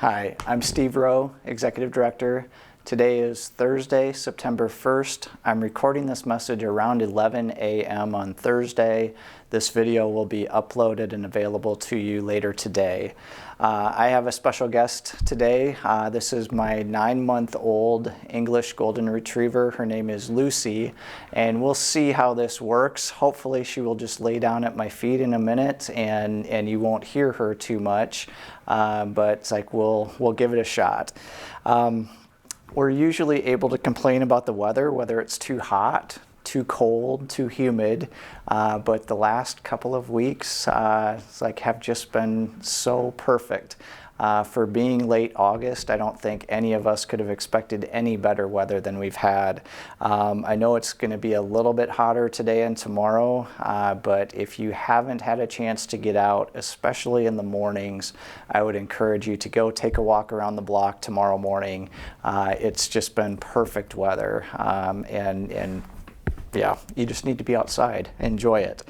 Hi, I'm Steve Rowe, Executive Director. Today is Thursday, September 1st. I'm recording this message around 11 a.m. on Thursday. This video will be uploaded and available to you later today. I have a special guest today. This is my 9-month-old English Golden Retriever. Her name is Lucy, and we'll see how this works. Hopefully she will just lay down at my feet in a minute and you won't hear her too much, but it's like we'll give it a shot. We're usually able to complain about the weather, whether it's too hot, too cold, too humid, but the last couple of weeks have just been so perfect. For being late August, I don't think any of us could have expected any better weather than we've had. I know it's going to be a little bit hotter today and tomorrow, but if you haven't had a chance to get out, especially in the mornings, I would encourage you to go take a walk around the block tomorrow morning. It's just been perfect weather, and yeah, you just need to be outside. Enjoy it.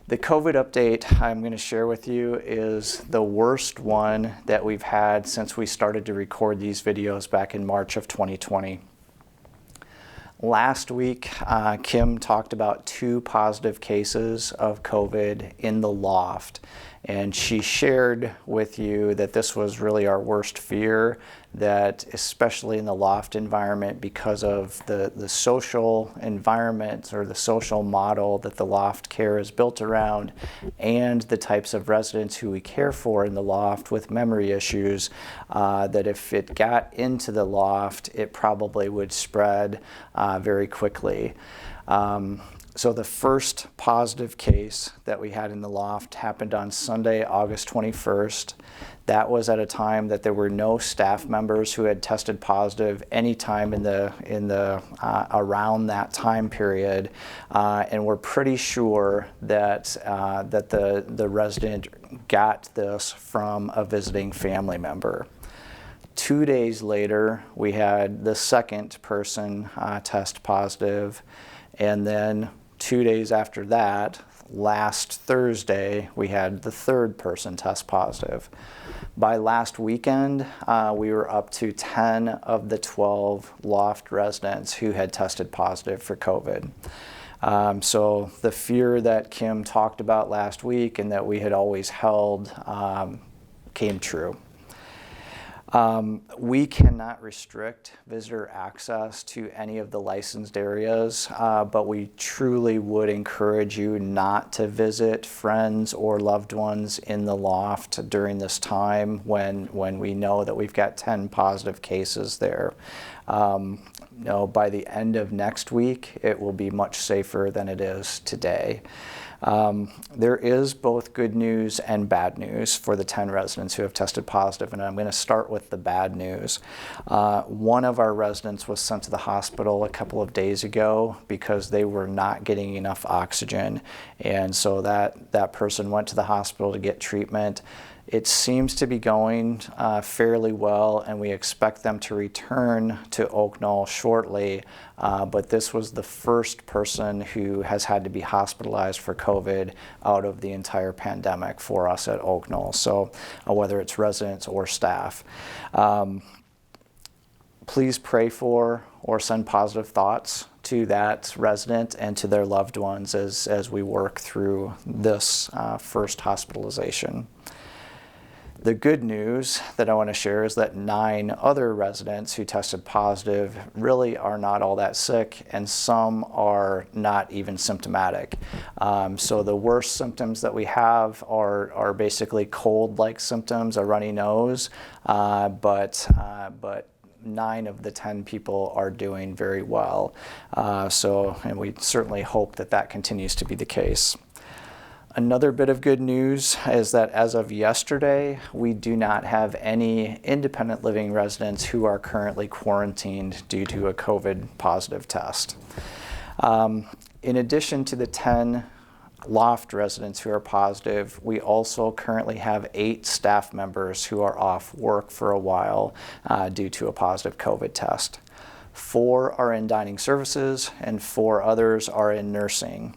The COVID update I'm going to share with you is the worst one that we've had since we started to record these videos back in March of 2020. Last week, Kim talked about 2 positive cases of COVID in the loft, and she shared with you that this was really our worst fear, that especially in the loft environment, because of the social environment or the social model that the loft care is built around, and the types of residents who we care for in the loft with memory issues, that if it got into the loft, it probably would spread very quickly. So the first positive case that we had in the loft happened on Sunday, August 21st. That was at a time that there were no staff members who had tested positive any time in the around that time period, and we're pretty sure that the resident got this from a visiting family member. 2 days later, we had the second person test positive, and then 2 days after that, last Thursday, we had the third person test positive. By last weekend, we were up to 10 of the 12 loft residents who had tested positive for COVID. So the fear that Kim talked about last week and that we had always held came true. We cannot restrict visitor access to any of the licensed areas, but we truly would encourage you not to visit friends or loved ones in the loft during this time when we know that we've got 10 positive cases there. By the end of next week, it will be much safer than it is today. There is both good news and bad news for the 10 residents who have tested positive, and I'm going to start with the bad news. One of our residents was sent to the hospital a couple of days ago because they were not getting enough oxygen, and so that person went to the hospital to get treatment. It seems to be going fairly well, and we expect them to return to Oak Knoll shortly, but this was the first person who has had to be hospitalized for COVID out of the entire pandemic for us at Oak Knoll, so whether it's residents or staff. Please pray for or send positive thoughts to that resident and to their loved ones as we work through this first hospitalization. The good news that I want to share is that 9 other residents who tested positive really are not all that sick, and some are not even symptomatic. So the worst symptoms that we have are basically cold-like symptoms, a runny nose, but 9 of the 10 people are doing very well. And we certainly hope that continues to be the case. Another bit of good news is that as of yesterday, we do not have any independent living residents who are currently quarantined due to a COVID positive test. In addition to the 10 loft residents who are positive, we also currently have 8 staff members who are off work for a while due to a positive COVID test. 4 are in dining services and 4 others are in nursing.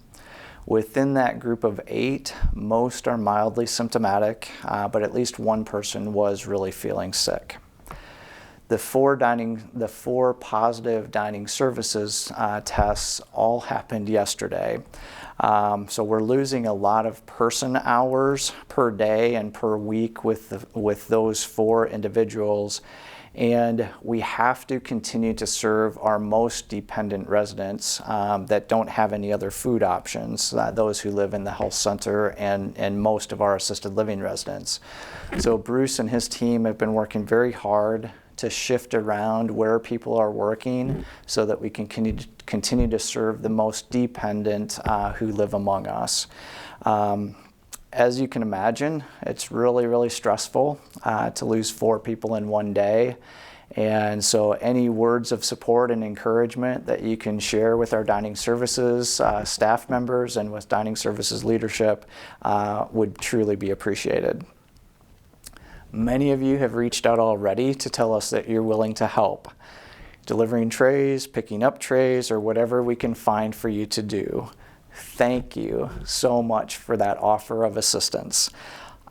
Within that group of 8, most are mildly symptomatic, but at least one person was really feeling sick. The 4 positive dining services tests all happened yesterday. So we're losing a lot of person hours per day and per week with those 4 individuals. And we have to continue to serve our most dependent residents that don't have any other food options, those who live in the health center and most of our assisted living residents. So Bruce and his team have been working very hard to shift around where people are working so that we can continue to serve the most dependent who live among us. As you can imagine, it's really, really stressful to lose 4 people in one day. And so any words of support and encouragement that you can share with our dining services staff members and with dining services leadership would truly be appreciated. Many of you have reached out already to tell us that you're willing to help, delivering trays, picking up trays, or whatever we can find for you to do. Thank you so much for that offer of assistance.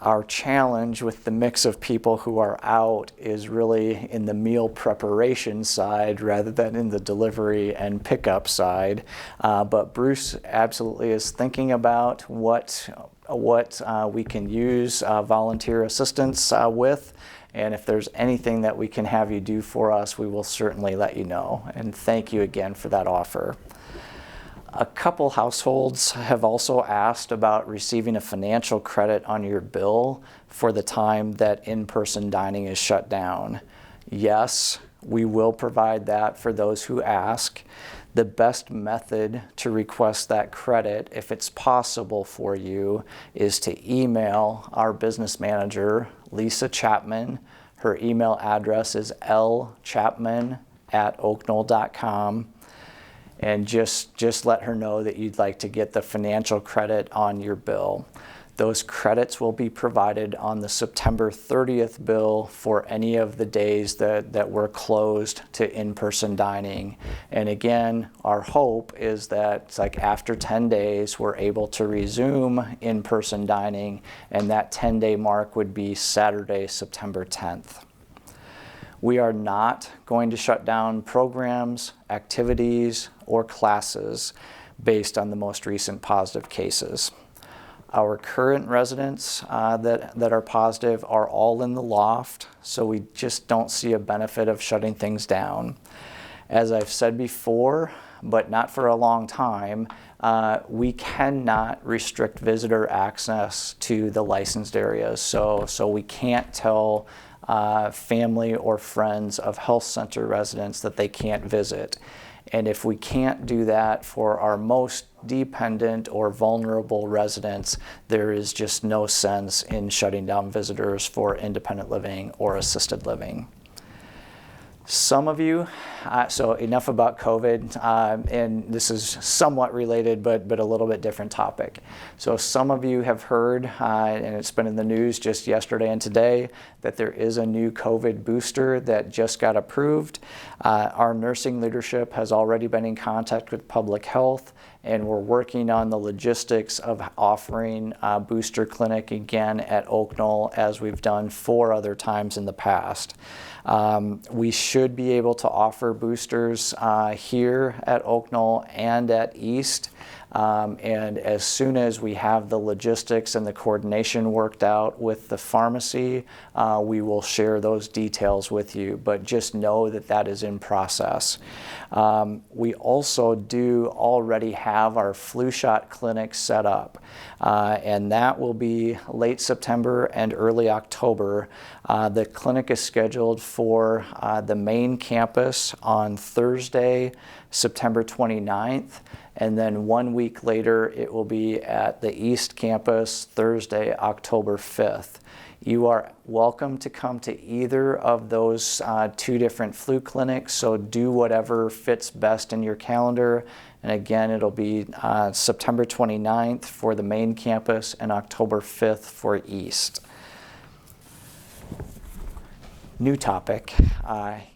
Our challenge with the mix of people who are out is really in the meal preparation side rather than in the delivery and pickup side. But Bruce absolutely is thinking about what we can use volunteer assistance with. And if there's anything that we can have you do for us, we will certainly let you know. And thank you again for that offer. A couple households have also asked about receiving a financial credit on your bill for the time that in-person dining is shut down. Yes, we will provide that for those who ask. The best method to request that credit, if it's possible for you, is to email our business manager, Lisa Chapman. Her email address is lchapman@oaknoll.com. And just let her know that you'd like to get the financial credit on your bill. Those credits will be provided on the September 30th bill for any of the days that were closed to in-person dining. And again, our hope is that it's like after 10 days, we're able to resume in-person dining, and that 10-day mark would be Saturday, September 10th. We are not going to shut down programs, activities, or classes based on the most recent positive cases. Our current residents that are positive are all in the loft, so we just don't see a benefit of shutting things down. As I've said before, but not for a long time, we cannot restrict visitor access to the licensed areas. So we can't tell family or friends of health center residents that they can't visit. And if we can't do that for our most dependent or vulnerable residents, there is just no sense in shutting down visitors for independent living or assisted living. Some of you, so enough about COVID, and this is somewhat related, but a little bit different topic. So some of you have heard, and it's been in the news just yesterday and today, that there is a new COVID booster that just got approved. Our nursing leadership has already been in contact with public health, and we're working on the logistics of offering a booster clinic again at Oak Knoll, as we've done 4 other times in the past. We should be able to offer boosters here at Oak Knoll and at East. And as soon as we have the logistics and the coordination worked out with the pharmacy, we will share those details with you, but just know that that is in process. We also do already have our flu shot clinic set up, and that will be late September and early October. The clinic is scheduled for the main campus on Thursday, September 29th. And then 1 week later, it will be at the East Campus, Thursday, October 5th. You are welcome to come to either of those 2 different flu clinics, so do whatever fits best in your calendar. And again, it'll be September 29th for the main campus and October 5th for East. New topic.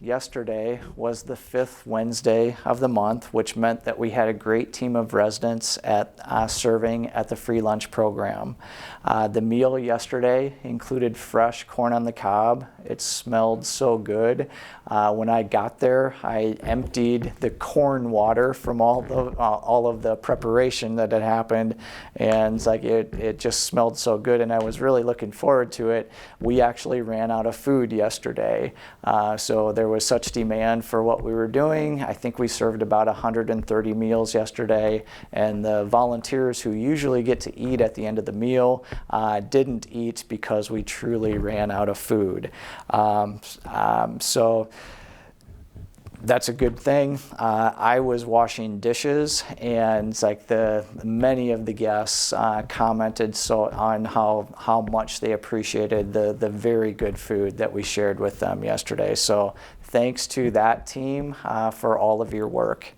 Yesterday was the 5th Wednesday of the month, which meant that we had a great team of residents at serving at the free lunch program. The meal yesterday included fresh corn on the cob. It smelled so good. When I got there, I emptied the corn water from all of the preparation that had happened, and it's like it just smelled so good, and I was really looking forward to it. We actually ran out of food yesterday. So there was such demand for what we were doing. I think we served about 130 meals yesterday, and the volunteers who usually get to eat at the end of the meal didn't eat because we truly ran out of food. So that's a good thing. I was washing dishes, and it's like many of the guests commented on how much they appreciated the very good food that we shared with them yesterday. So thanks to that team for all of your work.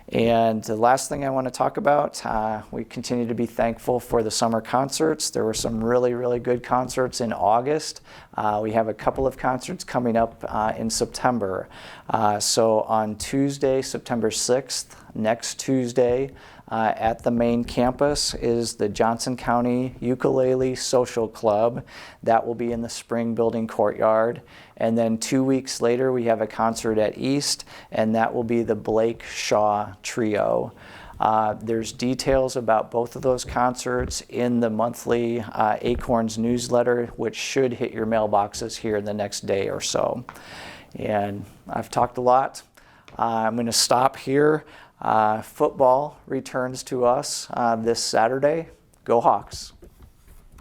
And the last thing I want to talk about, we continue to be thankful for the summer concerts. There were some really, really good concerts in August. We have a couple of concerts coming up in September. So on Tuesday, September 6th, next Tuesday, at the main campus is the Johnson County Ukulele Social Club. That will be in the Spring Building courtyard. And then 2 weeks later, we have a concert at East, and that will be the Blake Shaw Trio. There's details about both of those concerts in the monthly Acorns newsletter, which should hit your mailboxes here in the next day or so. And I've talked a lot. I'm going to stop here. Football returns to us this Saturday. Go Hawks!